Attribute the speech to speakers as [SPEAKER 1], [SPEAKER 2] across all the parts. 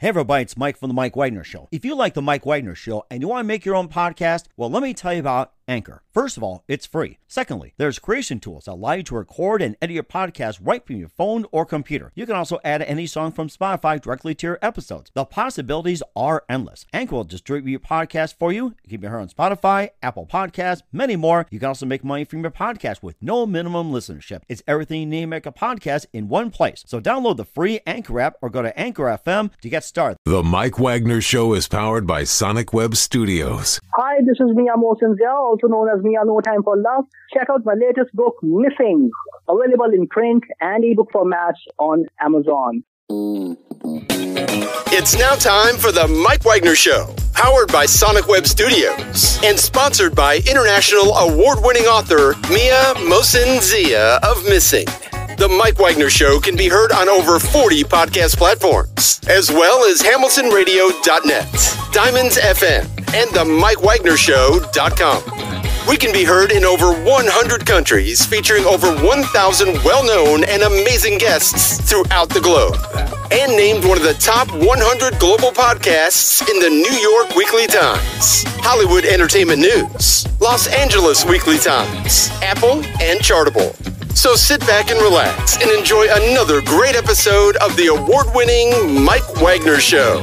[SPEAKER 1] Hey everybody, it's Mike from The Mike Wagner Show. If you like The Mike Wagner Show and you want to make your own podcast, well, let me tell you about Anchor. First of all, it's free. Secondly, there's creation tools that allow you to record and edit your podcast right from your phone or computer. You can also add any song from Spotify directly to your episodes. The possibilities are endless. Anchor will distribute your podcast for you. You can be heard on Spotify, Apple Podcasts, many more. You can also make money from your podcast with no minimum listenership. It's everything you need to make a podcast in one place. So download the free Anchor app or go to Anchor FM to get started.
[SPEAKER 2] The Mike Wagner Show is powered by Sonic Web Studios.
[SPEAKER 3] Hi, this is Mia Mosinzia, also known as Mia No Time for Love. Check out my latest book, Missing, available in print and ebook formats on Amazon.
[SPEAKER 4] It's now time for the Mike Wagner Show, powered by Sonic Web Studios and sponsored by international award-winning author Mia Mosinzia of Missing. The Mike Wagner Show can be heard on over 40 podcast platforms, as well as HamiltonRadio.net, Diamonds FM, and the MikeWagnerShow.com. We can be heard in over 100 countries, featuring over 1,000 well-known and amazing guests throughout the globe. And named one of the top 100 global podcasts in the New York Weekly Times, Hollywood Entertainment News, Los Angeles Weekly Times, Apple, and Chartable. So sit back and relax and enjoy another great episode of the award-winning Mike Wagner Show.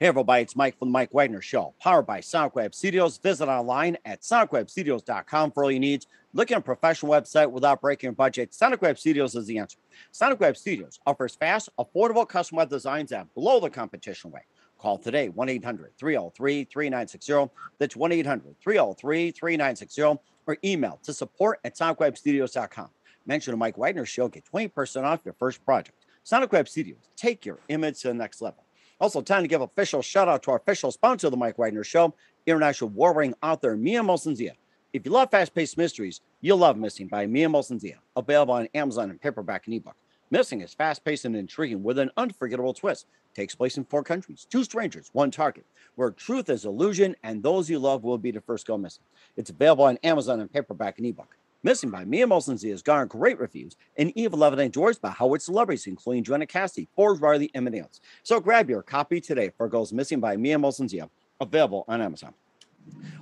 [SPEAKER 1] Hey everybody, it's Mike from The Mike Wagner Show, powered by Sonic Web Studios. Visit online at sonicwebstudios.com for all your needs. Looking at a professional website without breaking your budget, Sonic Web Studios is the answer. Sonic Web Studios offers fast, affordable custom web designs that blow the competition away. Call today, 1-800-303-3960. That's 1-800-303-3960. Or email to support@sonicwebstudios.com. Mention the Mike Wagner Show, get 20% off your first project. Sonic Web Studios, take your image to the next level. Also, time to give official shout out to our official sponsor of the Mike Wagner Show, international war-ring author Mia Mosinzia. If you love fast-paced mysteries, you'll love Missing by Mia Mosinzia, available on Amazon in paperback and ebook. Missing is fast-paced and intriguing with an unforgettable twist. Takes place in 4 countries, 2 strangers, 1 target, where truth is illusion and those you love will be the first go missing. It's available on Amazon in paperback and ebook. Missing by Mia Mosinzia has garnered great reviews and even loved and endorsed by Howard celebrities, including Joanna Cassidy, Forbes, Riley, and many others. So grab your copy today for Goes Missing by Mia Mosinzia, available on Amazon.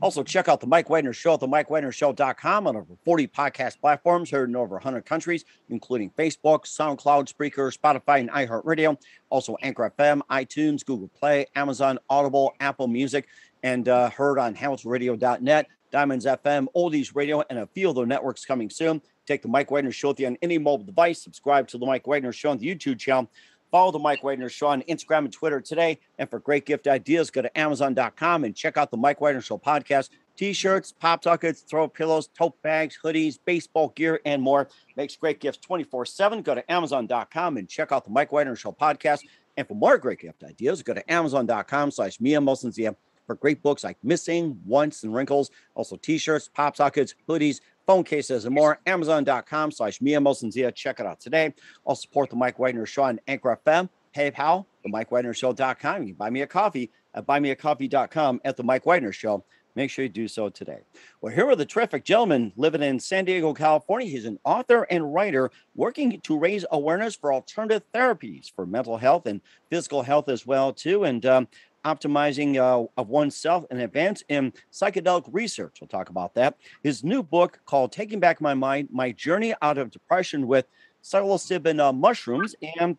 [SPEAKER 1] Also, check out The Mike Wagner Show at themikewagnershow.com on over 40 podcast platforms, heard in over 100 countries, including Facebook, SoundCloud, Spreaker, Spotify, and iHeartRadio. Also, Anchor FM, iTunes, Google Play, Amazon, Audible, Apple Music, and heard on HamiltonRadio.net, Diamonds FM, Oldies Radio, and a few other networks coming soon. Take The Mike Wagner Show with you on any mobile device. Subscribe to The Mike Wagner Show on the YouTube channel. Follow The Mike Wagner Show on Instagram and Twitter today. And for great gift ideas, go to Amazon.com and check out The Mike Wagner Show podcast. T-shirts, pop sockets, throw pillows, tote bags, hoodies, baseball gear, and more. Makes great gifts 24/7. Go to Amazon.com and check out The Mike Wagner Show podcast. And for more great gift ideas, go to Amazon.com/Mia Mosinzia for great books like Missing, Once, and Wrinkles. Also T-shirts, pop sockets, hoodies, phone cases, and more. Amazon.com/Mia Mosinzia. Check it out today. Also support The Mike Wagner Show on Anchor FM, PayPal, TheMikeWagnerShow.com. You can buy me a coffee at buymeacoffee.com at The Mike Wagner Show. Make sure you do so today. Well, here are the terrific gentleman living in San Diego, California. He's an author and writer working to raise awareness for alternative therapies for mental health and physical health as well, too. And optimizing of oneself and advance in psychedelic research. We'll talk about that. His new book called Taking Back My Mind, My Journey Out of Depression with Psilocybin Mushrooms. And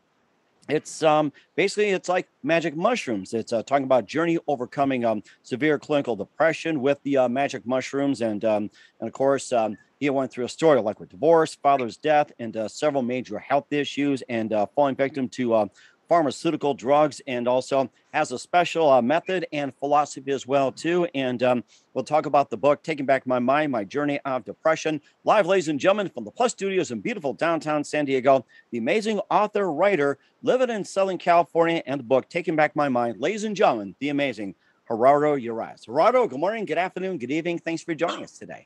[SPEAKER 1] it's basically, it's like magic mushrooms. It's talking about journey overcoming severe clinical depression with the magic mushrooms. And of course, he went through a story like with divorce, father's death, and several major health issues, and falling victim to pharmaceutical drugs, and also has a special method and philosophy as well too. And we'll talk about the book, Taking Back My Mind, My Journey Out of Depression. Live, ladies and gentlemen, from the Plus Studios in beautiful downtown San Diego, the amazing author, writer, living in Southern California, and the book, Taking Back My Mind. Ladies and gentlemen, the amazing Gerardo Urias. Gerardo, good morning, good afternoon, good evening. Thanks for joining us today.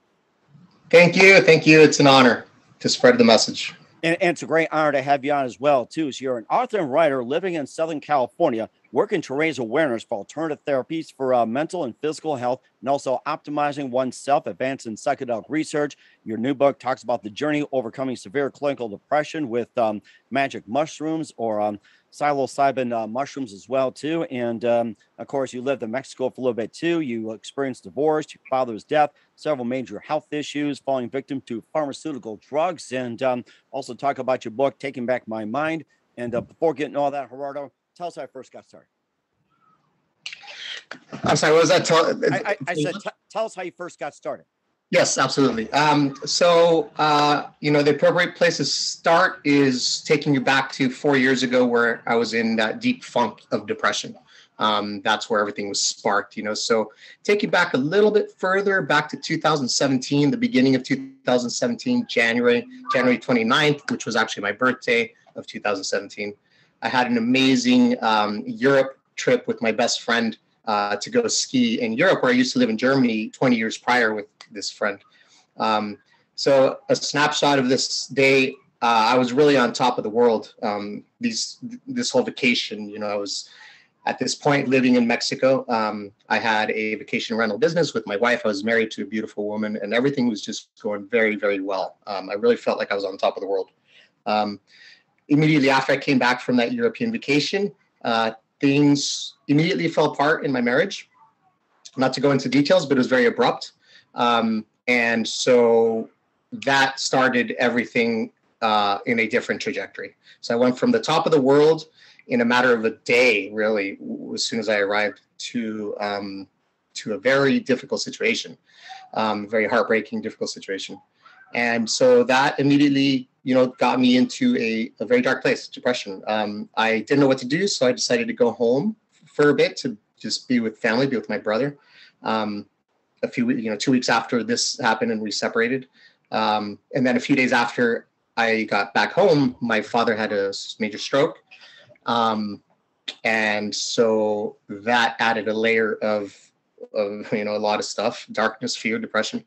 [SPEAKER 5] Thank you. Thank you. It's an honor to spread the message.
[SPEAKER 1] And it's a great honor to have you on as well, too. So you're an author and writer living in Southern California, working to raise awareness for alternative therapies for mental and physical health, and also optimizing oneself, advancing psychedelic research. Your new book talks about the journey overcoming severe clinical depression with magic mushrooms or psilocybin mushrooms as well too. And of course, you lived in Mexico for a little bit too. You experienced divorce, your father's death, several major health issues, falling victim to pharmaceutical drugs, and also talk about your book, Taking Back My Mind. And before getting all that, Gerardo, tell us how I first got started.
[SPEAKER 5] I'm sorry, what was that?
[SPEAKER 1] I said, tell us how you first got started.
[SPEAKER 5] Yes, absolutely. The appropriate place to start is taking you back to 4 years ago where I was in that deep funk of depression. That's where everything was sparked, So take you back a little bit further, back to 2017, the beginning of 2017, January 29th, which was actually my birthday of 2017. I had an amazing Europe trip with my best friend to go ski in Europe, where I used to live in Germany 20 years prior with this friend. So a snapshot of this day, I was really on top of the world. This whole vacation, I was at this point living in Mexico. I had a vacation rental business with my wife. I was married to a beautiful woman, and everything was just going very, very well. I really felt like I was on top of the world. Immediately after I came back from that European vacation, things immediately fell apart in my marriage. Not to go into details, but it was very abrupt. And so that started everything in a different trajectory. So I went from the top of the world in a matter of a day, really, as soon as I arrived, to a very difficult situation, very heartbreaking, difficult situation. And so that immediately, got me into a very dark place, depression. I didn't know what to do, so I decided to go home for a bit to just be with family, be with my brother. 2 weeks after this happened and we separated. And then a few days after I got back home, my father had a major stroke. And so that added a layer of a lot of stuff, darkness, fear, depression.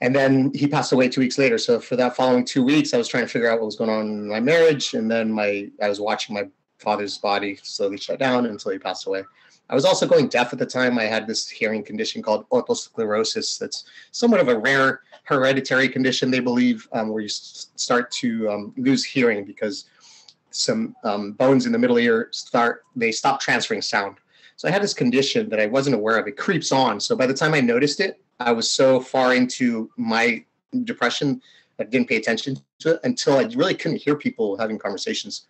[SPEAKER 5] And then he passed away 2 weeks later. So for that following 2 weeks, I was trying to figure out what was going on in my marriage. And then I was watching my father's body slowly shut down until he passed away. I was also going deaf at the time. I had this hearing condition called otosclerosis. That's somewhat of a rare hereditary condition, they believe, where you start to lose hearing because some bones in the middle ear stop transferring sound. So I had this condition that I wasn't aware of. It creeps on. So by the time I noticed it, I was so far into my depression that I didn't pay attention to it until I really couldn't hear people having conversations.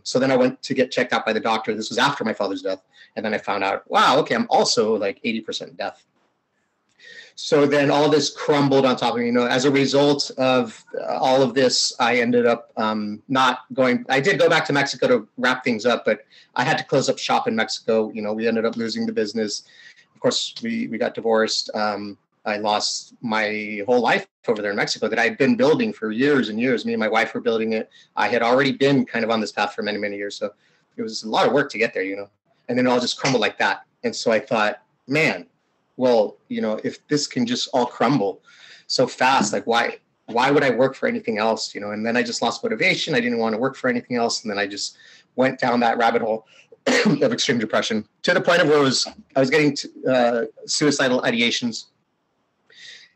[SPEAKER 5] So then I went to get checked out by the doctor. This was after my father's death. And then I found out, wow, okay, I'm also like 80% deaf. So then all this crumbled on top of me. As a result of all of this, I ended up not going. I did go back to Mexico to wrap things up, but I had to close up shop in Mexico. We ended up losing the business. Of course, we got divorced. I lost my whole life over there in Mexico that I had been building for years and years. Me and my wife were building it. I had already been kind of on this path for many, many years. So it was a lot of work to get there, and then it all just crumbled like that. And so I thought, man, well, if this can just all crumble so fast, like why would I work for anything else? And then I just lost motivation. I didn't want to work for anything else. And then I just went down that rabbit hole of extreme depression to the point of where I was getting suicidal ideations.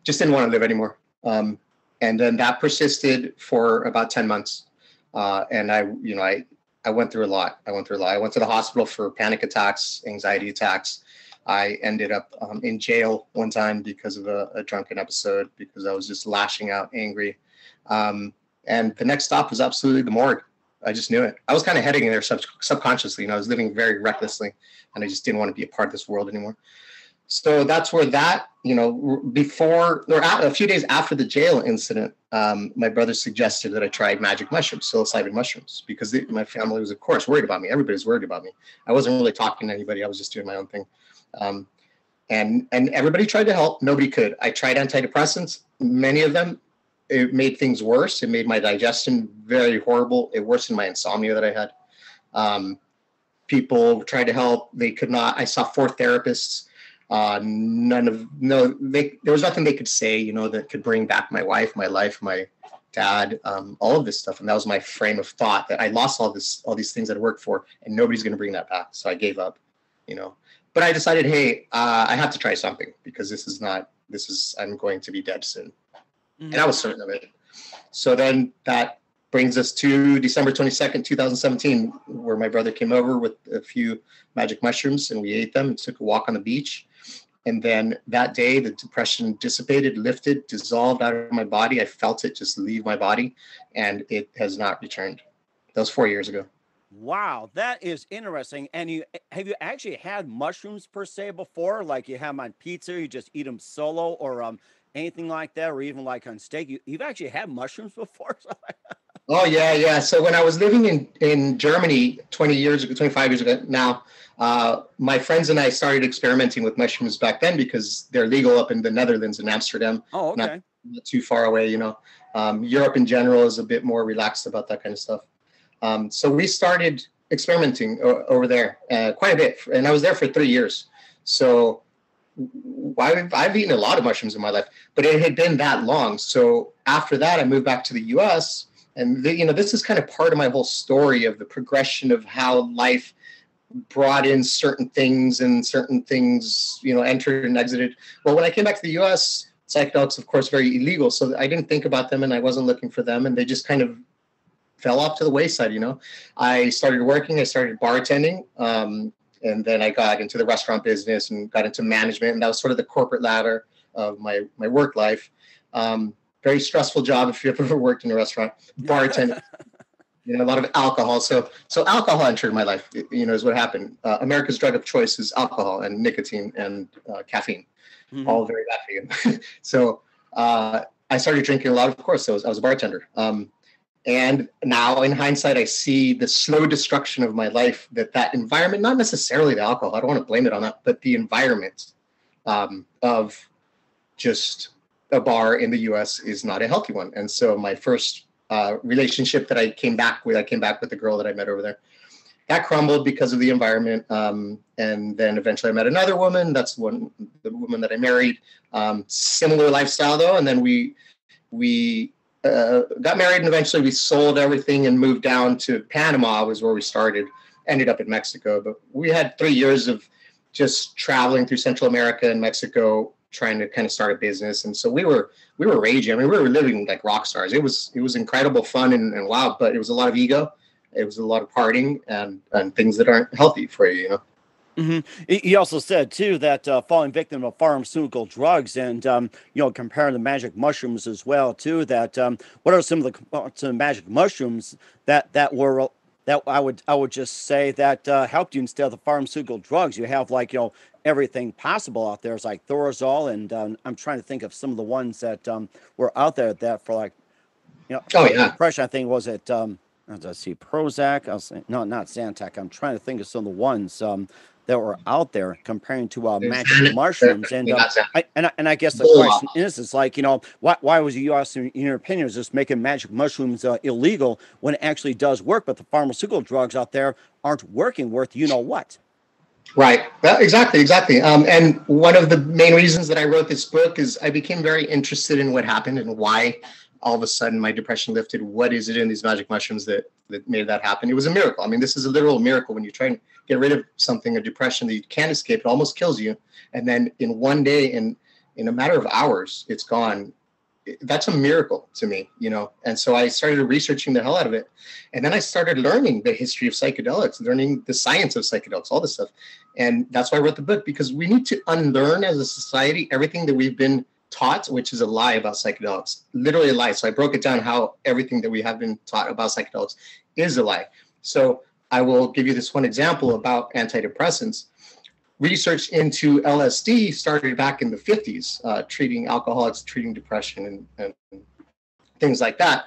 [SPEAKER 5] Just didn't want to live anymore. And then that persisted for about 10 months. And I went through a lot. I went to the hospital for panic attacks, anxiety attacks. I ended up in jail one time because of a drunken episode, because I was just lashing out, angry. And the next stop was absolutely the morgue. I just knew it. I was kind of heading there subconsciously. I was living very recklessly, and I just didn't want to be a part of this world anymore. So that's where that, before or a few days after the jail incident, my brother suggested that I tried magic mushrooms, psilocybin mushrooms, because my family was, of course, worried about me. Everybody's worried about me. I wasn't really talking to anybody. I was just doing my own thing. And everybody tried to help. Nobody could. I tried antidepressants. Many of them, it made things worse. It made my digestion very horrible. It worsened my insomnia that I had. People tried to help. They could not. I saw 4 therapists. There was nothing they could say, that could bring back my wife, my life, my dad, all of this stuff. And that was my frame of thought, that I lost all these things that I worked for, and nobody's going to bring that back. So I gave up, but I decided, hey, I have to try something, because I'm going to be dead soon. And I was certain of it. So then that brings us to December 22nd, 2017, where my brother came over with a few magic mushrooms, and we ate them and took a walk on the beach. And then that day, the depression dissipated, lifted, dissolved out of my body. I felt it just leave my body, and it has not returned. That was 4 years ago.
[SPEAKER 1] Wow, that is interesting. And have you actually had mushrooms per se before? Like you have them on pizza, you just eat them solo, or anything like that, or even like on steak? You've actually had mushrooms before?
[SPEAKER 5] Oh, yeah. So when I was living in Germany 25 years ago now, my friends and I started experimenting with mushrooms back then, because they're legal up in the Netherlands, in Amsterdam.
[SPEAKER 1] Oh, okay.
[SPEAKER 5] Not too far away, Europe in general is a bit more relaxed about that kind of stuff. So we started experimenting over there quite a bit. And I was there for 3 years. So I've eaten a lot of mushrooms in my life, but it had been that long. So after that, I moved back to the US. And, this is kind of part of my whole story of the progression of how life brought in certain things, and certain things, entered and exited. Well, when I came back to the US, psychedelics, of course, very illegal. So I didn't think about them, and I wasn't looking for them. And they just kind of fell off to the wayside, I started working, I started bartending. And then I got into the restaurant business and got into management. And that was sort of the corporate ladder of my work life. Very stressful job if you've ever worked in a restaurant. Bartending, a lot of alcohol. So alcohol entered my life, is what happened. America's drug of choice is alcohol and nicotine and caffeine, all very bad for you. So I started drinking a lot, of course. I was a bartender. And now in hindsight, I see the slow destruction of my life, that environment, not necessarily the alcohol, I don't want to blame it on that, but the environment of just a bar in the US is not a healthy one. And so my first relationship that I came back with the girl that I met over there. That crumbled because of the environment. And then eventually I met another woman. That's the woman that I married. Similar lifestyle though. And then we got married, and eventually we sold everything and moved down to Panama, was where we started. Ended up in Mexico. But we had 3 years of just traveling through Central America and Mexico, trying to kind of start a business. And so we were raging. I mean, we were living like rock stars. It was incredible fun and wild, but it was a lot of ego. It was a lot of partying and things that aren't healthy for you,
[SPEAKER 1] He also said too that falling victim of pharmaceutical drugs, and comparing the magic mushrooms as well too. That what are some of the components of magic mushrooms that I would just say that helped you instead of the pharmaceutical drugs? You have everything possible out there. It's like Thorazol, and I'm trying to think of some of the ones that were out there that for depression. I think was it. Let's see, Prozac. I'll say no, not Zantac. I'm trying to think of some of the ones that were out there comparing to magic mushrooms. And I guess the question is like, why was the U.S. in your opinion is just making magic mushrooms illegal when it actually does work, but the pharmaceutical drugs out there aren't working worth what?
[SPEAKER 5] Right. Well, exactly. And one of the main reasons that I wrote this book is I became very interested in what happened and why all of a sudden my depression lifted. What is it in these magic mushrooms that made that happen? It was a miracle. I mean, this is a literal miracle. When you try and get rid of something, a depression that you can't escape, it almost kills you. And then in one day, in a matter of hours, it's gone. That's a miracle to me, And so I started researching the hell out of it. And then I started learning the history of psychedelics, learning the science of psychedelics, all this stuff. And that's why I wrote the book, because we need to unlearn as a society everything that we've been taught, which is a lie about psychedelics, literally a lie. So I broke it down how everything that we have been taught about psychedelics is a lie. So I will give you this one example about antidepressants. Research into LSD started back in the 50s, treating alcoholics, treating depression and things like that.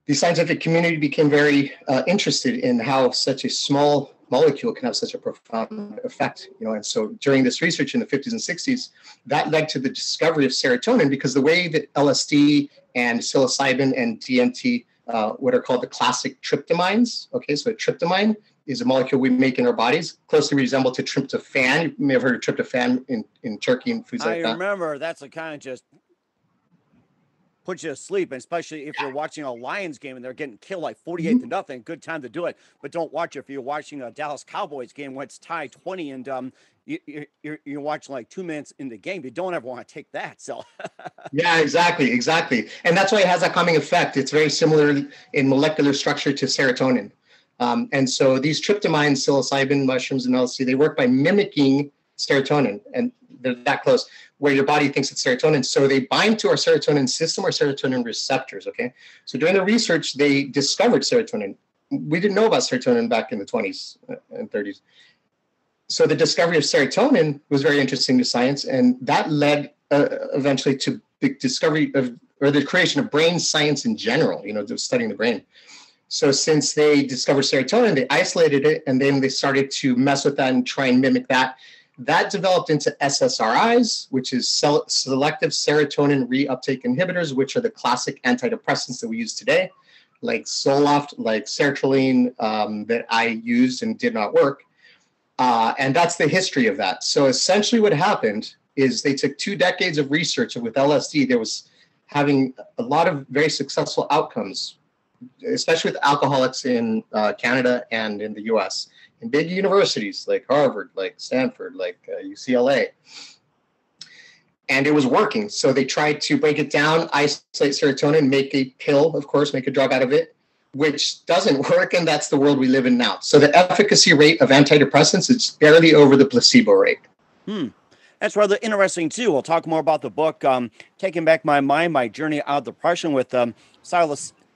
[SPEAKER 5] The scientific community became very interested in how such a small molecule can have such a profound effect, and so during this research in the 50s and 60s, that led to the discovery of serotonin, because the way that LSD and psilocybin and DMT, what are called the classic tryptamines, okay, so a tryptamine is a molecule we make in our bodies, closely resemble to tryptophan. You may have heard of tryptophan in turkey and foods like that.
[SPEAKER 1] I remember that's a kind of just... put you to sleep, and especially if you're watching a Lions game and they're getting killed like 48-0, good time to do it. But don't watch it if you're watching a Dallas Cowboys game when it's tied 20 and you're watching like 2 minutes in the game. You don't ever want to take that. So
[SPEAKER 5] yeah, exactly. And that's why it has that calming effect. It's very similar in molecular structure to serotonin. And so these tryptamine, psilocybin, mushrooms, and LSD, they work by mimicking serotonin, and they're that close where your body thinks it's serotonin. So they bind to our serotonin system or serotonin receptors, okay? So during the research, they discovered serotonin. We didn't know about serotonin back in the 20s and 30s. So the discovery of serotonin was very interesting to science, and that led eventually to the discovery of, or the creation of brain science in general, studying the brain. So since they discovered serotonin, they isolated it, and then they started to mess with that and try and mimic that. That developed into SSRIs, which is selective serotonin reuptake inhibitors, which are the classic antidepressants that we use today, like Zoloft, like sertraline, that I used and did not work. And that's the history of that. So essentially what happened is they took 2 decades of research with LSD. There was having a lot of very successful outcomes, especially with alcoholics in Canada and in the US, in big universities like Harvard, like Stanford, like UCLA. And it was working. So they tried to break it down, isolate serotonin, make a pill, of course, make a drug out of it, which doesn't work. And that's the world we live in now. So the efficacy rate of antidepressants is barely over the placebo rate.
[SPEAKER 1] That's rather interesting, too. We'll talk more about the book, Taking Back My Mind, My Journey Out of Depression, with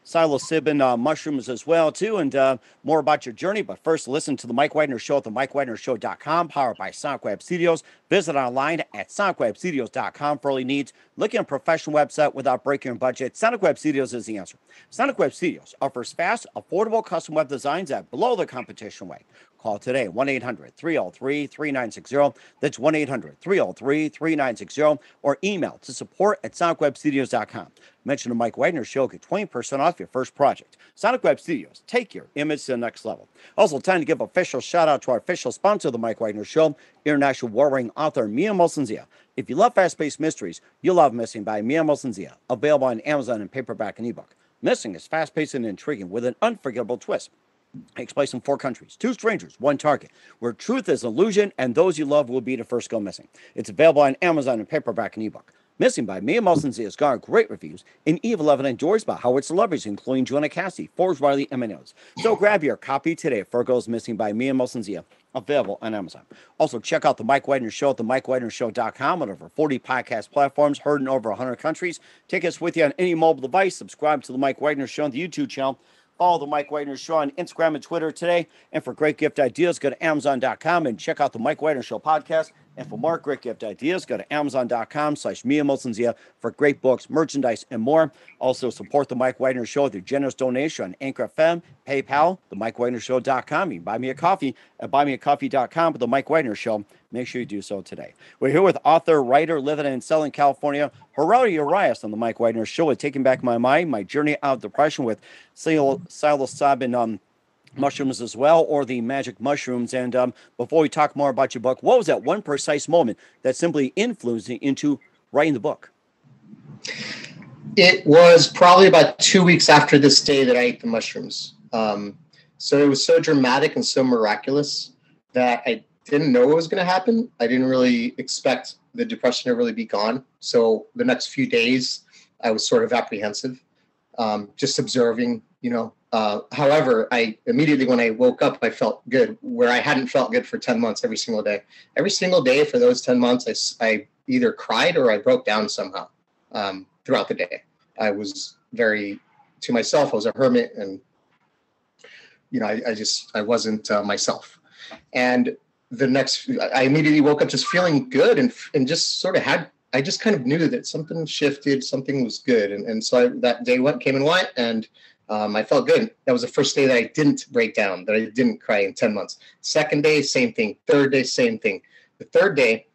[SPEAKER 1] psilocybin mushrooms as well, too, and more about your journey. But first, listen to The Mike Wagner Show at themikewagnershow.com, powered by Sonic Web Studios. Visit online at sonicwebstudios.com for all your needs. Looking at a professional website without breaking your budget? Sonic Web Studios is the answer. Sonic Web Studios offers fast, affordable custom web designs at below the competition rate. Call today, 1-800-303-3960. That's 1-800-303-3960. Or email to support@sonicwebstudios.com. Mention the Mike Wagner Show. Get 20% off your first project. Sonic Web Studios. Take your image to the next level. Also, time to give official shout out to our official sponsor of the Mike Wagner Show, international warring author Mia Mosensia. If you love fast-paced mysteries, you'll love Missing by Mia Mosensia. Available on Amazon in paperback and ebook. Missing is fast-paced and intriguing with an unforgettable twist. It takes place in 4 countries, 2 strangers, 1 target, where truth is illusion and those you love will be the first go missing. It's available on Amazon in paperback and ebook. Missing by Mia Mosensia has garnered great reviews, and Eve 11 enjoys by Howard celebrities, including Joanna Cassidy, Forbes Riley, and Minos. So grab your copy today of Virgo's Missing by Mia Mosensia, available on Amazon. Also, check out The Mike Wagner Show at themikewagnershow.com on over 40 podcast platforms, heard in over 100 countries. Take us with you on any mobile device. Subscribe to The Mike Wagner Show on the YouTube channel. Follow The Mike Wagner Show on Instagram and Twitter today. And for great gift ideas, go to Amazon.com and check out The Mike Wagner Show podcast. And for more great gift ideas, go to Amazon.com/Mia Mosensia for great books, merchandise, and more. Also, support The Mike Wagner Show with your generous donation on Anchor FM, PayPal, TheMikeWagnerShow.com. You can buy me a coffee at buymeacoffee.com with The Mike Wagner Show. Make sure you do so today. We're here with author, writer, living in Southern California, Gerardo Urias on The Mike Wagner Show with Taking Back My Mind, My Journey Out of Depression with psilocybin mushrooms as well, or the magic mushrooms. And before we talk more about your book, what was that one precise moment that simply influenced you into writing the book?
[SPEAKER 5] It was probably about 2 weeks after this day that I ate the mushrooms. So it was so dramatic and so miraculous that I didn't know what was going to happen. I didn't really expect the depression to really be gone. So the next few days, I was sort of apprehensive, just observing, however, I immediately, when I woke up, I felt good, where I hadn't felt good for 10 months every single day. Every single day for those 10 months, I either cried or I broke down somehow throughout the day. I was very to myself. I was a hermit, and, I wasn't myself. And I immediately woke up just feeling good and just sort of I just kind of knew that something shifted, something was good. And so that day came and went, and I felt good. That was the first day that I didn't break down, that I didn't cry in 10 months. Second day, same thing. Third day, same thing. The third day,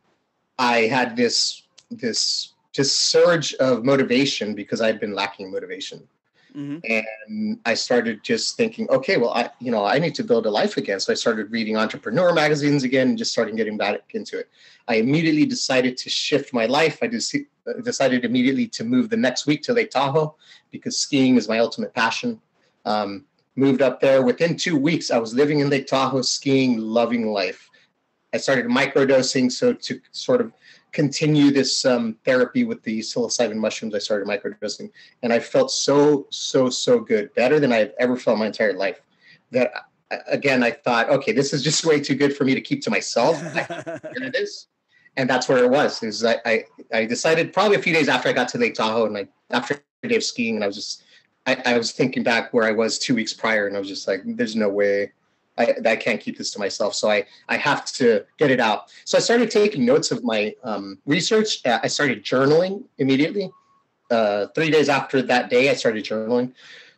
[SPEAKER 5] I had this just surge of motivation because I'd been lacking motivation.
[SPEAKER 1] Mm-hmm.
[SPEAKER 5] And I started just thinking, okay, well, I need to build a life again. So I started reading entrepreneur magazines again and just started getting back into it. I immediately decided to shift my life. I decided immediately to move the next week to Lake Tahoe because skiing is my ultimate passion. Moved up there. Within 2 weeks, I was living in Lake Tahoe, skiing, loving life. I started microdosing, so to sort of continue this therapy with the psilocybin mushrooms, I started microdosing, and I felt so good, better than I've ever felt my entire life. That again, I thought, okay, this is just way too good for me to keep to myself. And it is, and that's where it was. I decided probably a few days after I got to Lake Tahoe, and after a day of skiing, and I was thinking back where I was 2 weeks prior, and I was just like, there's no way. I can't keep this to myself. So I have to get it out. So I started taking notes of my research. I started journaling immediately. 3 days after that day, I started journaling.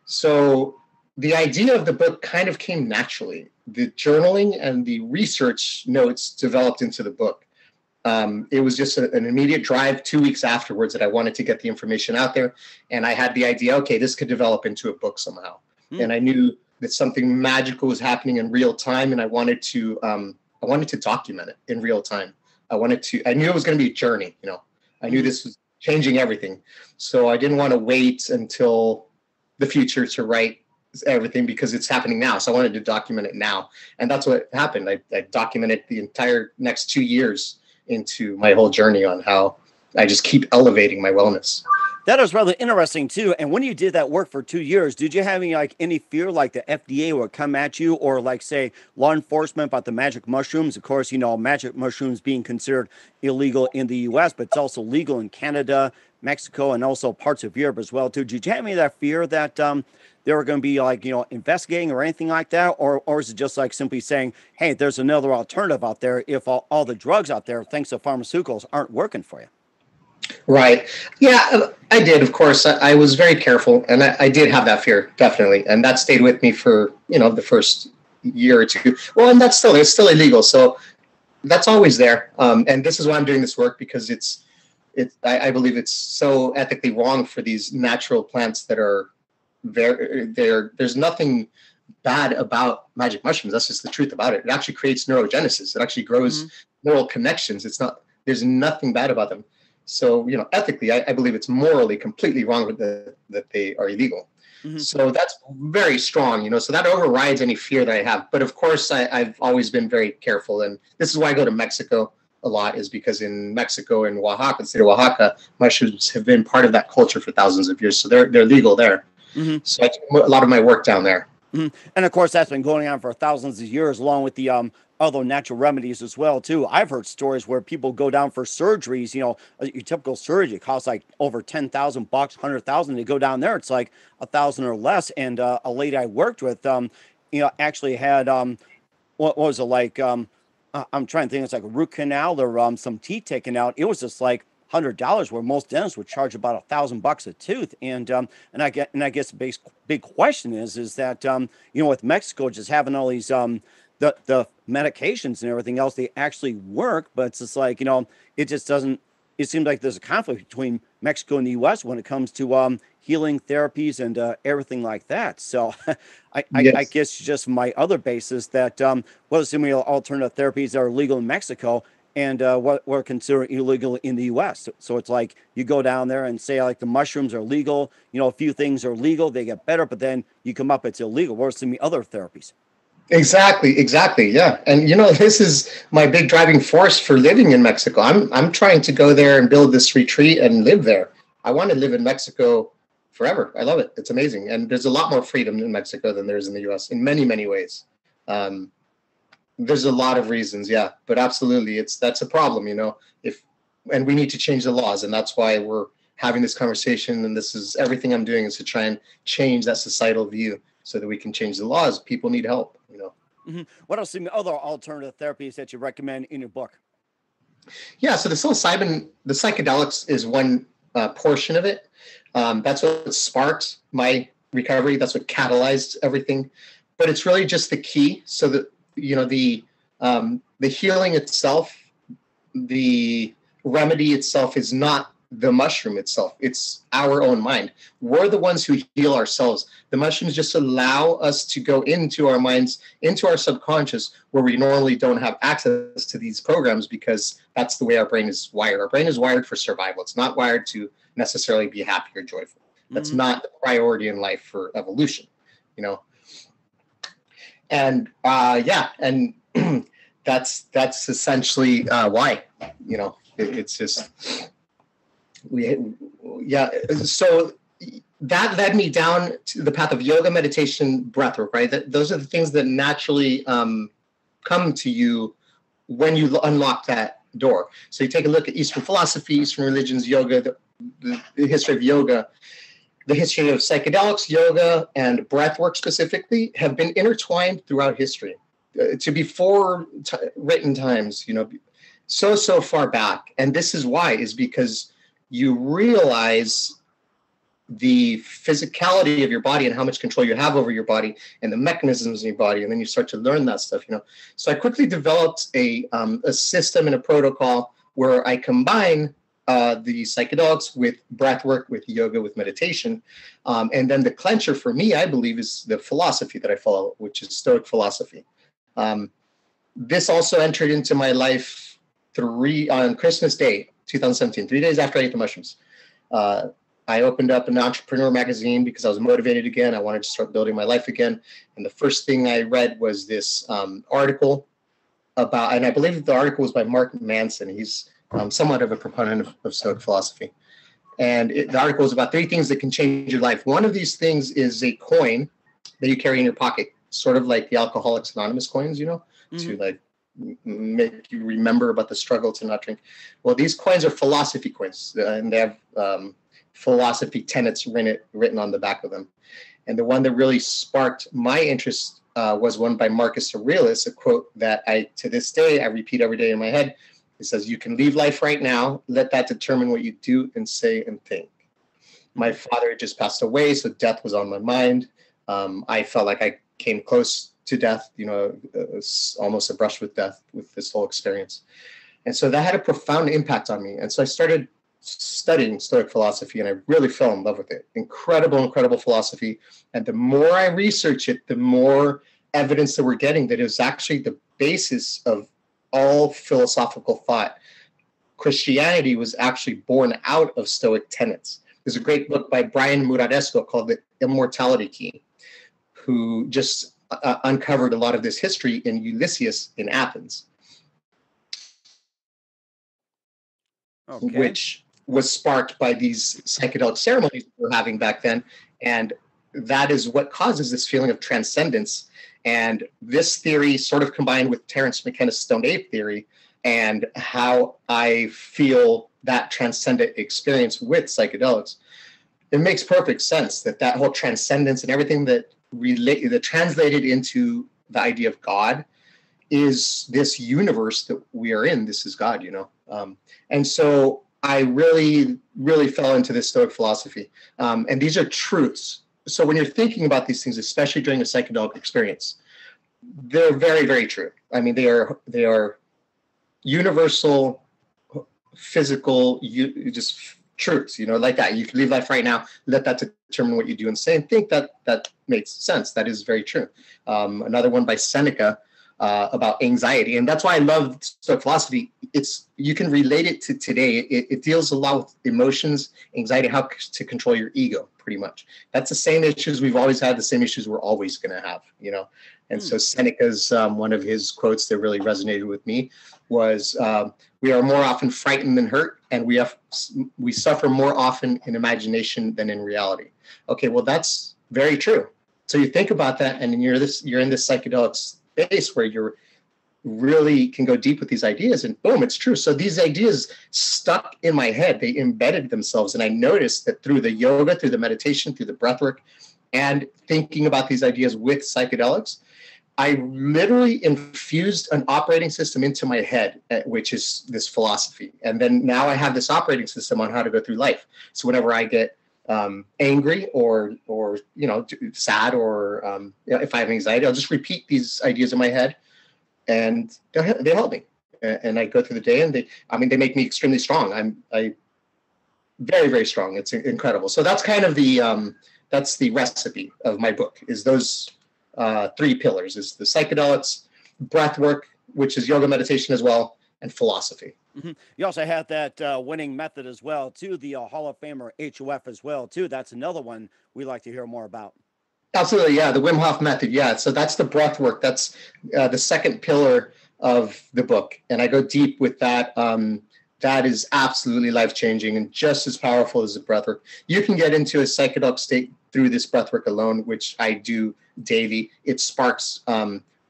[SPEAKER 5] So the idea of the book kind of came naturally. The journaling and the research notes developed into the book. It was just an immediate drive 2 weeks afterwards that I wanted to get the information out there. And I had the idea, okay, this could develop into a book somehow. And I knew that something magical was happening in real time, and I wanted to document it in real time. I knew it was going to be a journey. I knew this was changing everything, so I didn't want to wait until the future to write everything because it's happening now. So I wanted to document it now, and that's what happened. I documented the entire next 2 years into my whole journey on how I just keep elevating my wellness.
[SPEAKER 1] That is rather interesting too. And when you did that work for 2 years, did you have any fear like the FDA would come at you, or like say law enforcement about the magic mushrooms? Of course, magic mushrooms being considered illegal in the U.S., but it's also legal in Canada, Mexico, and also parts of Europe as well too. Did you have any of that fear that they were going to be investigating or anything like that, or is it just like simply saying, hey, there's another alternative out there if all the drugs out there, thanks to pharmaceuticals, aren't working for you?
[SPEAKER 5] Right. Yeah, I did. Of course, I was very careful, and I did have that fear, definitely. And that stayed with me for, the first year or two. Well, and it's still illegal. So that's always there. And this is why I'm doing this work, because I believe it's so ethically wrong for these natural plants that are there's nothing bad about magic mushrooms. That's just the truth about it. It actually creates neurogenesis. It actually grows neural connections. There's nothing bad about them. So, ethically, I believe it's morally completely wrong that they are illegal. Mm-hmm. So that's very strong, so that overrides any fear that I have. But of course, I've always been very careful. And this is why I go to Mexico a lot, is because in Mexico and Oaxaca, the state of Oaxaca, mushrooms have been part of that culture for thousands of years. So they're legal there. Mm-hmm. So I do a lot of my work down there.
[SPEAKER 1] Mm-hmm. And of course, that's been going on for thousands of years, along with the other natural remedies as well too. I've heard stories where people go down for surgeries. Your typical surgery costs like over $10,000, $100,000. They go down there, it's like $1,000 or less. And a lady I worked with, actually had what was it like? I'm trying to think. It's like a root canal or some teeth taken out. It was just like $100, where most dentists would charge about $1,000 a tooth. And I guess the big question is that with Mexico just having all these the medications and everything else, they actually work, but it's just like, it just doesn't, it seems like there's a conflict between Mexico and the US when it comes to healing therapies and everything like that. So I guess just my other basis that what are some alternative therapies that are legal in Mexico and what were considered illegal in the US. So it's like you go down there and say like the mushrooms are legal, a few things are legal, they get better, but then you come up, it's illegal. What are some other therapies?
[SPEAKER 5] Exactly. Yeah. And, this is my big driving force for living in Mexico. I'm trying to go there and build this retreat and live there. I want to live in Mexico forever. I love it. It's amazing. And there's a lot more freedom in Mexico than there is in the US in many, many ways. There's a lot of reasons. Yeah, but absolutely. That's a problem, and we need to change the laws. And that's why we're having this conversation. And this is everything I'm doing is to try and change that societal view so that we can change the laws. People need help,
[SPEAKER 1] Mm-hmm. What are some other alternative therapies that you recommend in your book?
[SPEAKER 5] Yeah, so the psilocybin, the psychedelics is one portion of it. That's what sparked my recovery. That's what catalyzed everything. But it's really just the key. So that, the healing itself, the remedy itself is not the mushroom itself. It's our own mind. We're the ones who heal ourselves. The mushrooms just allow us to go into our minds, into our subconscious, where we normally don't have access to these programs, because that's the way our brain is wired. Our brain is wired for survival. It's not wired to necessarily be happy or joyful. That's not the priority in life for evolution, you know. And and that's essentially why, you know, it's just so that led me down to the path of yoga, meditation, breathwork, right? Those are the things that naturally come to you when you unlock that door. So you take a look at Eastern philosophy, Eastern religions, yoga, the history of yoga. The history of psychedelics, yoga, and breathwork specifically have been intertwined throughout history to before written times, you know, so far back. And this is why, is because you realize the physicality of your body and how much control you have over your body and the mechanisms in your body. And then you start to learn that stuff, you know. So I quickly developed a system and a protocol where I combine the psychedelics with breathwork, with yoga, with meditation. And then the clencher for me, I believe, is the philosophy that I follow, which is Stoic philosophy. This also entered into my life on Christmas Day, 2017, 3 days after I ate the mushrooms. I opened up an entrepreneur magazine because I was motivated again. I wanted to start building my life again. And the first thing I read was this article about, and I believe the article was by Mark Manson. He's somewhat of a proponent of Stoic philosophy. And the article is about 3 things that can change your life. One of these things is a coin that you carry in your pocket, sort of like the Alcoholics Anonymous coins, you know, to like make you remember about the struggle to not drink. Well, these coins are philosophy coins, and they have philosophy tenets written on the back of them. And the one that really sparked my interest was one by Marcus Aurelius, a quote that to this day, I repeat every day in my head. It says, "You can leave life right now. Let that determine what you do and say and think." My father had just passed away, so death was on my mind. I felt like I came close to death, you know, almost a brush with death with this whole experience. And so that had a profound impact on me. And so I started studying Stoic philosophy, and I really fell in love with it. Incredible philosophy. And the more I research it, the more evidence that we're getting that it was actually the basis of all philosophical thought. Christianity was actually born out of Stoic tenets. There's a great book by Brian Muraresco called The Immortality Key, who just uncovered a lot of this history in Ulysses in Athens, which was sparked by these psychedelic ceremonies we were having back then. And that is what causes this feeling of transcendence. And this theory sort of combined with Terence McKenna's Stoned Ape theory and how I feel that transcendent experience with psychedelics, it makes perfect sense that whole transcendence and everything that translated into the idea of God is this universe that we are in. This is God, you know. And so I really, really fell into this Stoic philosophy. And these are truths. So when you're thinking about these things, especially during a psychedelic experience, they're very, very true. I mean, they are universal, physical, just truths, you know, like that. You can leave life right now, let that determine what you do and say, and think that makes sense. That is very true. Another one by Seneca about anxiety. And that's why I love Stoic philosophy. You can relate it to today. It deals a lot with emotions, anxiety, how to control your ego, pretty much. That's the same issues we've always had, the same issues we're always going to have, you know. And so Seneca's, one of his quotes that really resonated with me was, we are more often frightened than hurt, and we suffer more often in imagination than in reality. Okay, well, that's very true. So you think about that, and you're in this psychedelic space where you're really can go deep with these ideas, and boom, it's true. So these ideas stuck in my head, they embedded themselves. And I noticed that through the yoga, through the meditation, through the breathwork, and thinking about these ideas with psychedelics, I literally infused an operating system into my head, which is this philosophy. And then now I have this operating system on how to go through life. So whenever I get angry or you know, sad, or if I have anxiety, I'll just repeat these ideas in my head, and they help me. And I go through the day, and they make me extremely strong. very, very strong. It's incredible. So that's kind of that's the recipe of my book, is those 3 pillars: is the psychedelics, breath work, which is yoga meditation as well, and philosophy.
[SPEAKER 1] Mm-hmm. You also had that winning method as well, too, the Hall of Famer HOF as well, too. That's another one we like to hear more about.
[SPEAKER 5] Absolutely, yeah, the Wim Hof method, yeah. So that's the breath work. That's the second pillar of the book, and I go deep with that. That is absolutely life-changing and just as powerful as the breath work. You can get into a psychedelic state through this breath work alone, which I do daily. It sparks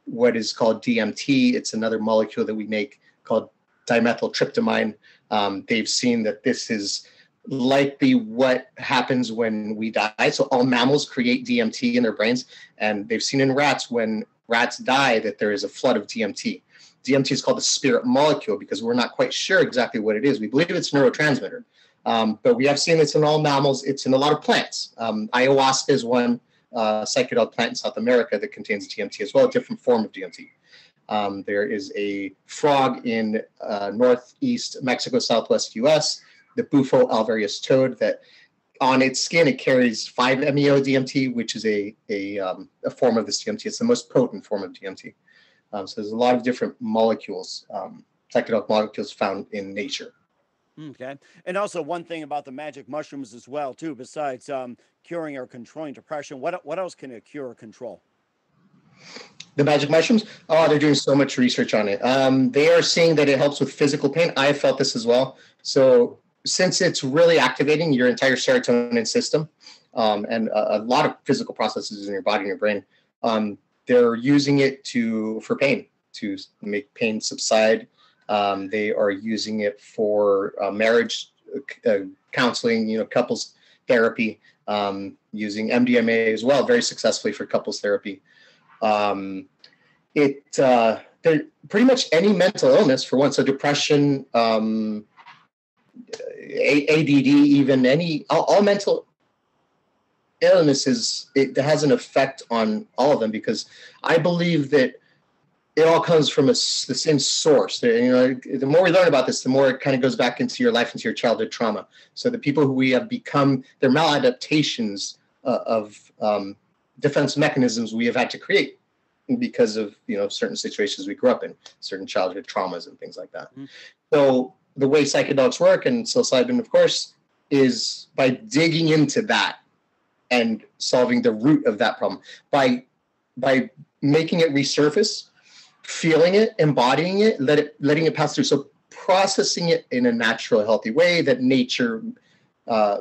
[SPEAKER 5] what is called DMT. It's another molecule that we make called dimethyltryptamine. They've seen that this is likely what happens when we die. So all mammals create DMT in their brains, and they've seen in rats, when rats die, that there is a flood of DMT. DMT is called the spirit molecule because we're not quite sure exactly what it is. We believe it's a neurotransmitter, but we have seen it's in all mammals. It's in a lot of plants. Ayahuasca is one psychedelic plant in South America that contains DMT as well, a different form of DMT. There is a frog in northeast Mexico, southwest U.S., the Bufo alvarius toad, that on its skin it carries 5-MeO DMT, which is a form of this DMT. It's the most potent form of DMT. So there's a lot of different molecules, psychedelic molecules found in nature.
[SPEAKER 1] Okay. And also one thing about the magic mushrooms as well, too, besides curing or controlling depression, what else can it cure or control?
[SPEAKER 5] The magic mushrooms? Oh, they're doing so much research on it. They are seeing that it helps with physical pain. I have felt this as well. So since it's really activating your entire serotonin system and a lot of physical processes in your body and your brain, they're using it for pain, to make pain subside. They are using it for marriage counseling, couples therapy, using MDMA as well, very successfully for couples therapy. They're pretty much any mental illness, for one, so depression, ADD, even all mental illnesses, it has an effect on all of them, because I believe that it all comes from the same source. The more we learn about this, the more it kind of goes back into your life, into your childhood trauma. So the people who we have become, they're maladaptations of defense mechanisms we have had to create because of certain situations we grew up in, certain childhood traumas and things like that. Mm-hmm. So the way psychedelics work, and psilocybin, of course, is by digging into that and solving the root of that problem, by making it resurface, feeling it, embodying it, letting it pass through. So processing it in a natural, healthy way that nature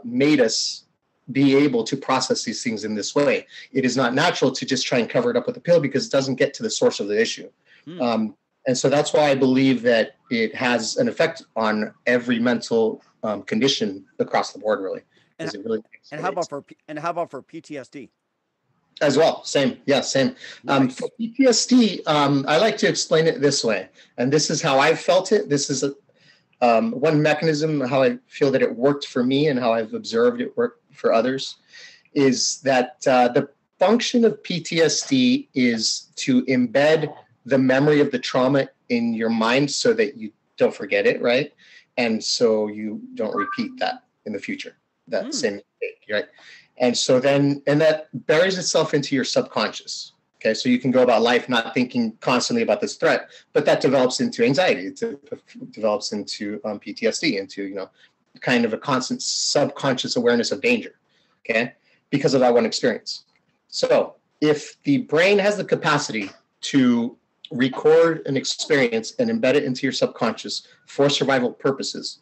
[SPEAKER 5] made us be able to process these things in this way. It is not natural to just try and cover it up with a pill, because it doesn't get to the source of the issue. And so that's why I believe that it has an effect on every mental condition across the board, really.
[SPEAKER 1] And how about for PTSD?
[SPEAKER 5] As well, same. Yeah, same.
[SPEAKER 1] Nice.
[SPEAKER 5] For PTSD, I like to explain it this way, and this is how I've felt it. This is one mechanism, how I feel that it worked for me and how I've observed it work for others, is that the function of PTSD is to embed the memory of the trauma in your mind so that you don't forget it, right? And so you don't repeat that in the future, that same mistake, right? And so and that buries itself into your subconscious. Okay, so you can go about life not thinking constantly about this threat, but that develops into anxiety. It develops into PTSD, into kind of a constant subconscious awareness of danger. Okay, because of that one experience. So if the brain has the capacity to record an experience and embed it into your subconscious for survival purposes,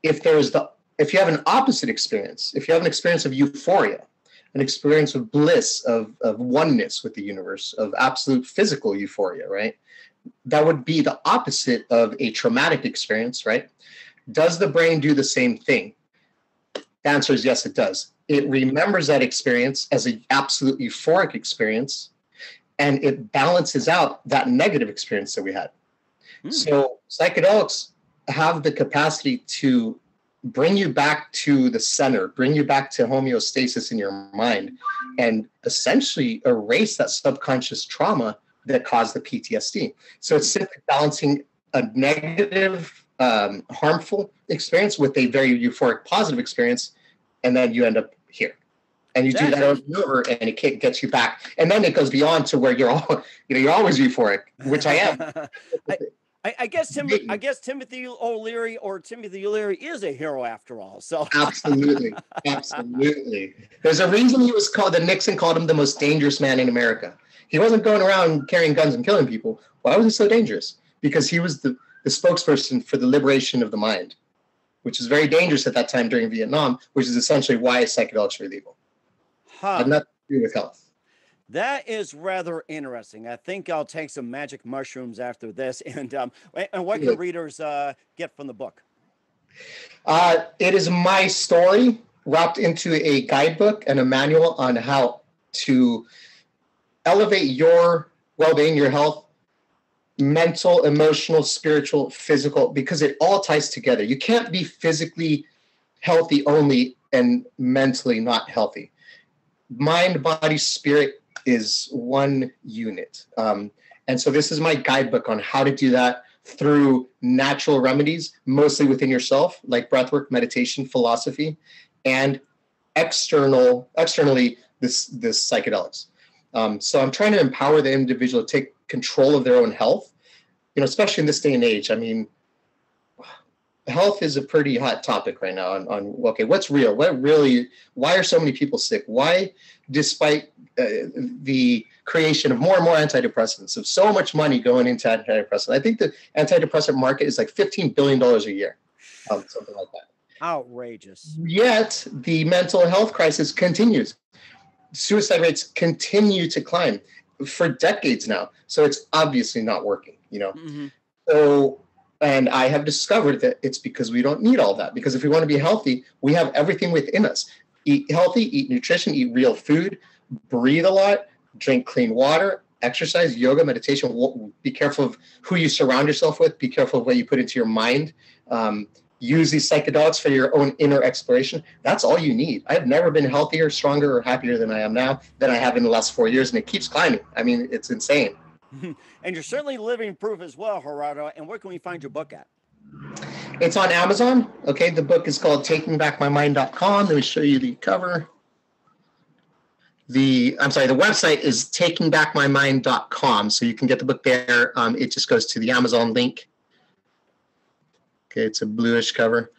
[SPEAKER 5] if you have an opposite experience, if you have an experience of euphoria, an experience of bliss, of oneness with the universe, of absolute physical euphoria, right? That would be the opposite of a traumatic experience, right? Does the brain do the same thing? The answer is yes, it does. It remembers that experience as an absolute euphoric experience, and it balances out that negative experience that we had. So psychedelics have the capacity to bring you back to the center, bring you back to homeostasis in your mind, and essentially erase that subconscious trauma that caused the PTSD. So it's simply balancing a negative harmful experience with a very euphoric positive experience, and then you end up here. And you do that over and over, and it gets you back. And then it goes beyond to where you're always euphoric, which I am.
[SPEAKER 1] I guess Timothy O'Leary is a hero after all. So
[SPEAKER 5] absolutely. There's a reason he was called. The Nixon called him the most dangerous man in America. He wasn't going around carrying guns and killing people. Why was he so dangerous? Because he was the spokesperson for the liberation of the mind, which is very dangerous at that time during Vietnam, which is essentially why psychedelics are illegal. Had nothing to do with health.
[SPEAKER 1] That is rather interesting. I think I'll take some magic mushrooms after this. And what can readers get from the book?
[SPEAKER 5] It is my story wrapped into a guidebook and a manual on how to elevate your well-being, your health, mental, emotional, spiritual, physical, because it all ties together. You can't be physically healthy only and mentally not healthy. Mind, body, spirit is one unit. And so this is my guidebook on how to do that through natural remedies, mostly within yourself, like breathwork, meditation, philosophy, and externally, this psychedelics. So I'm trying to empower the individual to take control of their own health, especially in this day and age. I mean, health is a pretty hot topic right now on okay, what's real? Why are so many people sick? Why, despite the creation of more and more antidepressants, of so much money going into antidepressants, I think the antidepressant market is like $15 billion a year, something like that.
[SPEAKER 1] Outrageous.
[SPEAKER 5] Yet the mental health crisis continues. Suicide rates continue to climb for decades now. So it's obviously not working, Mm-hmm. So, and I have discovered that it's because we don't need all that. Because if we want to be healthy, we have everything within us. Eat healthy, eat nutrition, eat real food, breathe a lot, drink clean water, exercise, yoga, meditation. Be careful of who you surround yourself with. Be careful of what you put into your mind. Use these psychedelics for your own inner exploration. That's all you need. I've never been healthier, stronger, or happier than I am now than I have in the last 4 years. And it keeps climbing. I mean, it's insane.
[SPEAKER 1] And you're certainly living proof as well, Gerardo. And where can we find your book at?
[SPEAKER 5] It's on Amazon. Okay, the book is called takingbackmymind.com. Let me show you the cover. The website is takingbackmymind.com. So you can get the book there. It just goes to the Amazon link. Okay, it's a bluish cover.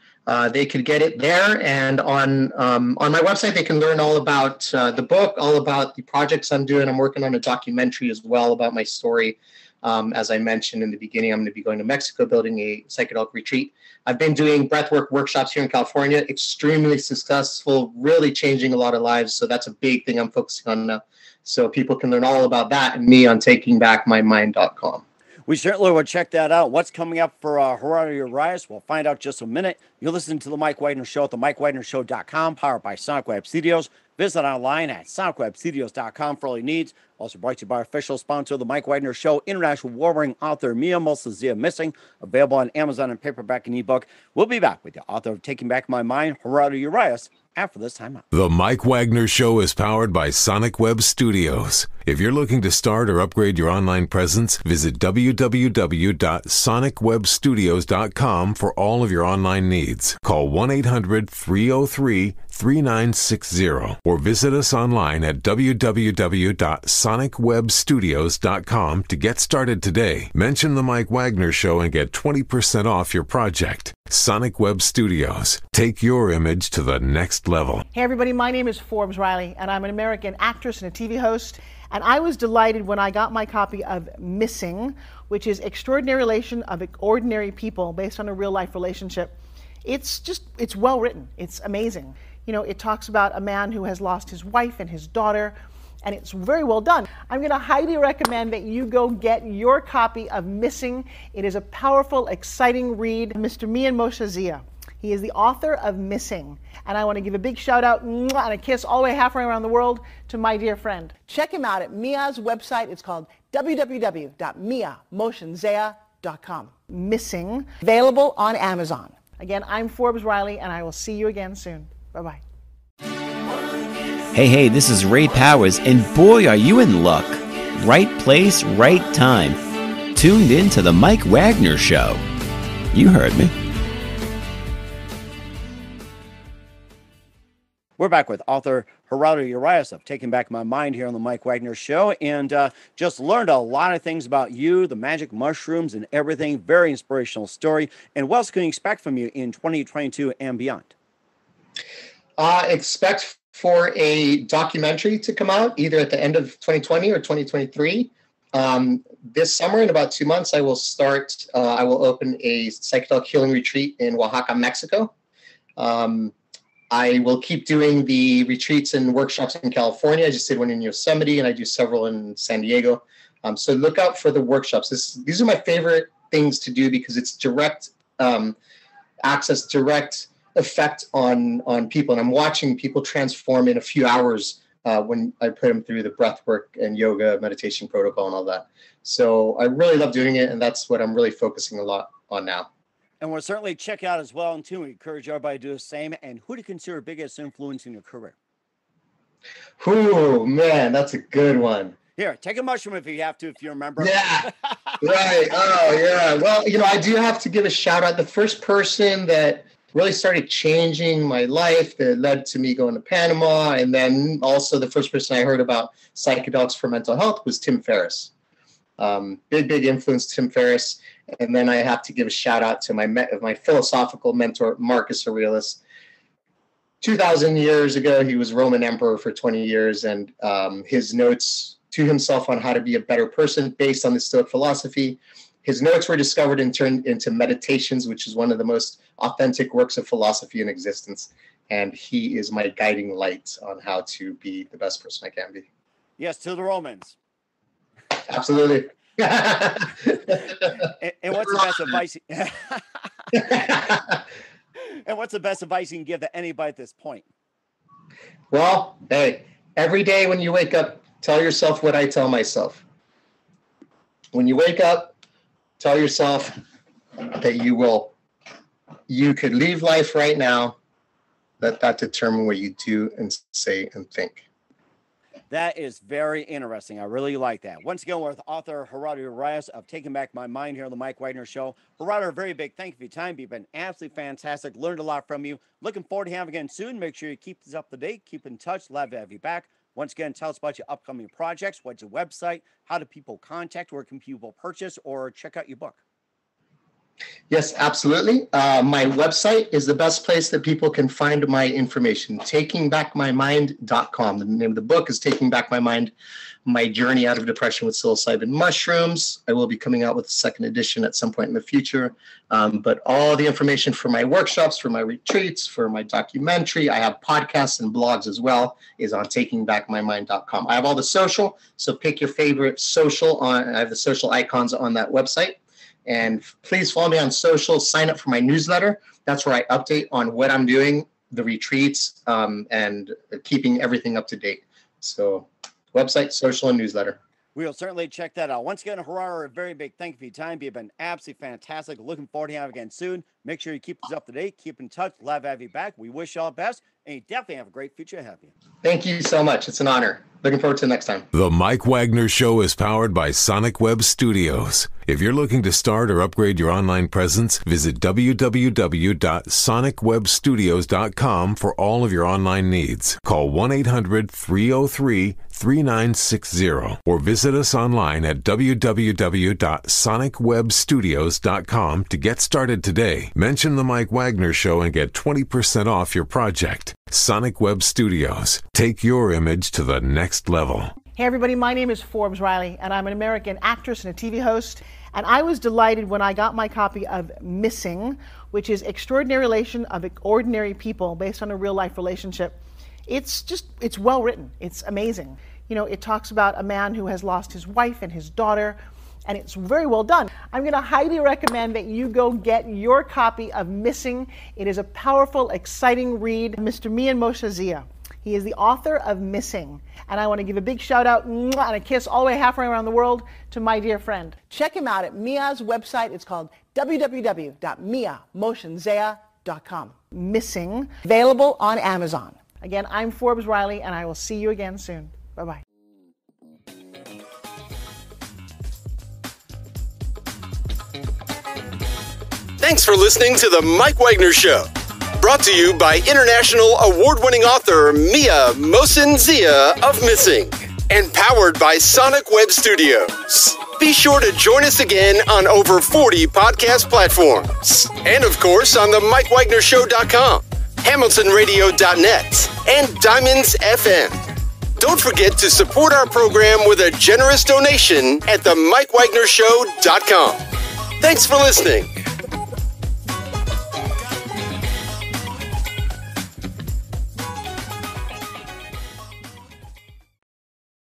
[SPEAKER 5] They could get it there, and on my website they can learn all about the book, all about the projects I'm doing. I'm working on a documentary as well about my story. As I mentioned in the beginning, I'm going to be going to Mexico, building a psychedelic retreat. I've been doing breathwork workshops here in California, extremely successful, really changing a lot of lives. So that's a big thing I'm focusing on now. So people can learn all about that and me on takingbackmymind.com.
[SPEAKER 1] We certainly will check that out. What's coming up for Gerardo Urias? We'll find out just a minute. You're listening to The Mike Wagner Show at themikewagnershow.com, powered by Sonic Web Studios. Visit online at sonicwebstudios.com for all your needs. Also brought to you by our official sponsor, The Mike Wagner Show, international award-winning author Mia Zia Missing, available on Amazon and paperback and ebook. We'll be back with the author of Taking Back My Mind, Gerardo Urias, after this time out.
[SPEAKER 2] The Mike Wagner Show is powered by Sonic Web Studios. If you're looking to start or upgrade your online presence, visit www.sonicwebstudios.com for all of your online needs. Call 1-800-303-3960 or visit us online at www.sonicwebstudios.com to get started today. Mention The Mike Wagner Show and get 20% off your project. Sonic Web Studios. Take your image to the next level.
[SPEAKER 6] Hey everybody, my name is Forbes Riley and I'm an American actress and a TV host. And I was delighted when I got my copy of Missing, which is Extraordinary Relation of Ordinary People based on a real life relationship. It's well written. It's amazing. It talks about a man who has lost his wife and his daughter, and it's very well done. I'm going to highly recommend that you go get your copy of Missing. It is a powerful, exciting read. Mr. Mian Moshe Zia. He is the author of Missing. And I want to give a big shout out and a kiss all the way halfway around the world to my dear friend. Check him out at Mia's website. It's called www.miamoshenzea.com. Missing, available on Amazon. Again, I'm Forbes Riley, and I will see you again soon. Bye-bye.
[SPEAKER 7] Hey, this is Ray Powers, and boy, are you in luck. Right place, right time. Tuned in to The Mike Wagner Show. You heard me.
[SPEAKER 1] We're back with author Gerardo Urias of Taking Back My Mind here on the Mike Wagner Show, and just learned a lot of things about you, the magic mushrooms, and everything. Very inspirational story. And what else can you expect from you in 2022 and beyond?
[SPEAKER 5] Expect for a documentary to come out either at the end of 2020 or 2023. This summer, in about 2 months, I will open a psychedelic healing retreat in Oaxaca, Mexico. I will keep doing the retreats and workshops in California. I just did one in Yosemite, and I do several in San Diego. So look out for the workshops. These are my favorite things to do because it's direct access, direct effect on people. And I'm watching people transform in a few hours when I put them through the breath work and yoga meditation protocol and all that. So I really love doing it, and that's what I'm really focusing a lot on now.
[SPEAKER 1] And we'll certainly check out as well, and too, we encourage everybody to do the same. And who do you consider biggest influence in your career?
[SPEAKER 5] Oh, man, that's a good one.
[SPEAKER 1] Here, take a mushroom if you have to, if you remember.
[SPEAKER 5] Yeah, right. Oh, yeah. Well, I do have to give a shout out. The first person that really started changing my life, that led to me going to Panama, and then also the first person I heard about psychedelics for mental health was Tim Ferriss. Big influence, Tim Ferriss. And then I have to give a shout out to my philosophical mentor, Marcus Aurelius. 2,000 years ago, he was Roman emperor for 20 years, and his notes to himself on how to be a better person based on the Stoic philosophy. His notes were discovered and turned into meditations, which is one of the most authentic works of philosophy in existence. And he is my guiding light on how to be the best person I can be.
[SPEAKER 1] Yes, to the Romans.
[SPEAKER 5] Absolutely.
[SPEAKER 1] and what's the best advice? And what's the best advice you can give to anybody at this point?
[SPEAKER 5] Well, hey, every day when you wake up, tell yourself what I tell myself. When you wake up, tell yourself that you could leave life right now. Let that determine what you do and say and think.
[SPEAKER 1] That is very interesting. I really like that. Once again, we're with author Gerardo Urias of Taking Back My Mind here on the Mike Wagner Show. Gerardo, a very big thank you for your time. You've been absolutely fantastic. Learned a lot from you. Looking forward to having you again soon. Make sure you keep this up to date. Keep in touch. Love to have you back. Once again, tell us about your upcoming projects. What's your website? How do people contact? Where can people purchase or check out your book?
[SPEAKER 5] Yes, absolutely. My website is the best place that people can find my information, takingbackmymind.com. The name of the book is Taking Back My Mind, My Journey Out of Depression with Psilocybin Mushrooms. I will be coming out with a second edition at some point in the future. But all the information for my workshops, for my retreats, for my documentary, I have podcasts and blogs as well, is on takingbackmymind.com. I have all the social, so pick your favorite social. I have the social icons on that website. And please follow me on social, sign up for my newsletter. That's where I update on what I'm doing, the retreats, and keeping everything up to date. So website, social, and newsletter.
[SPEAKER 1] We'll certainly check that out. Once again, Gerardo, a very big thank you for your time. You've been absolutely fantastic. Looking forward to having you again soon. Make sure you keep us up to date. Keep in touch. Love to have you back. We wish you all the best, and you definitely have a great future ahead of you.
[SPEAKER 5] Thank you so much. It's an honor. Looking forward to the next time.
[SPEAKER 2] The Mike Wagner Show is powered by Sonic Web Studios. If you're looking to start or upgrade your online presence, visit www.sonicwebstudios.com for all of your online needs. Call 1-800-303-3960 or visit us online at www.sonicwebstudios.com to get started today. Mention the Mike Wagner Show and get 20% off your project. Sonic Web Studios. Take your image to the next level.
[SPEAKER 6] Hey everybody, my name is Forbes Riley, and I'm an American actress and a TV host. And I was delighted when I got my copy of Missing, which is Extraordinary Relation of Ordinary People based on a real life relationship. It's well written. It's amazing. You know, it talks about a man who has lost his wife and his daughter, and it's very well done. I'm going to highly recommend that you go get your copy of Missing. It is a powerful, exciting read. Mr. Mia Moshe Zia. He is the author of Missing. And I want to give a big shout out and a kiss all the way halfway around the world to my dear friend. Check him out at Mia's website. It's called www.miamoshenzea.com. Missing, available on Amazon. Again, I'm Forbes Riley, and I will see you again soon. Bye-bye.
[SPEAKER 4] Thanks for listening to The Mike Wagner Show. Brought to you by international award-winning author Mia Mohsen-Zia of Missing. And powered by Sonic Web Studios. Be sure to join us again on over 40 podcast platforms. And of course on the MikeWagnerShow.com, HamiltonRadio.net, and Diamonds FM. Don't forget to support our program with a generous donation at the MikeWagnerShow.com. Thanks for listening.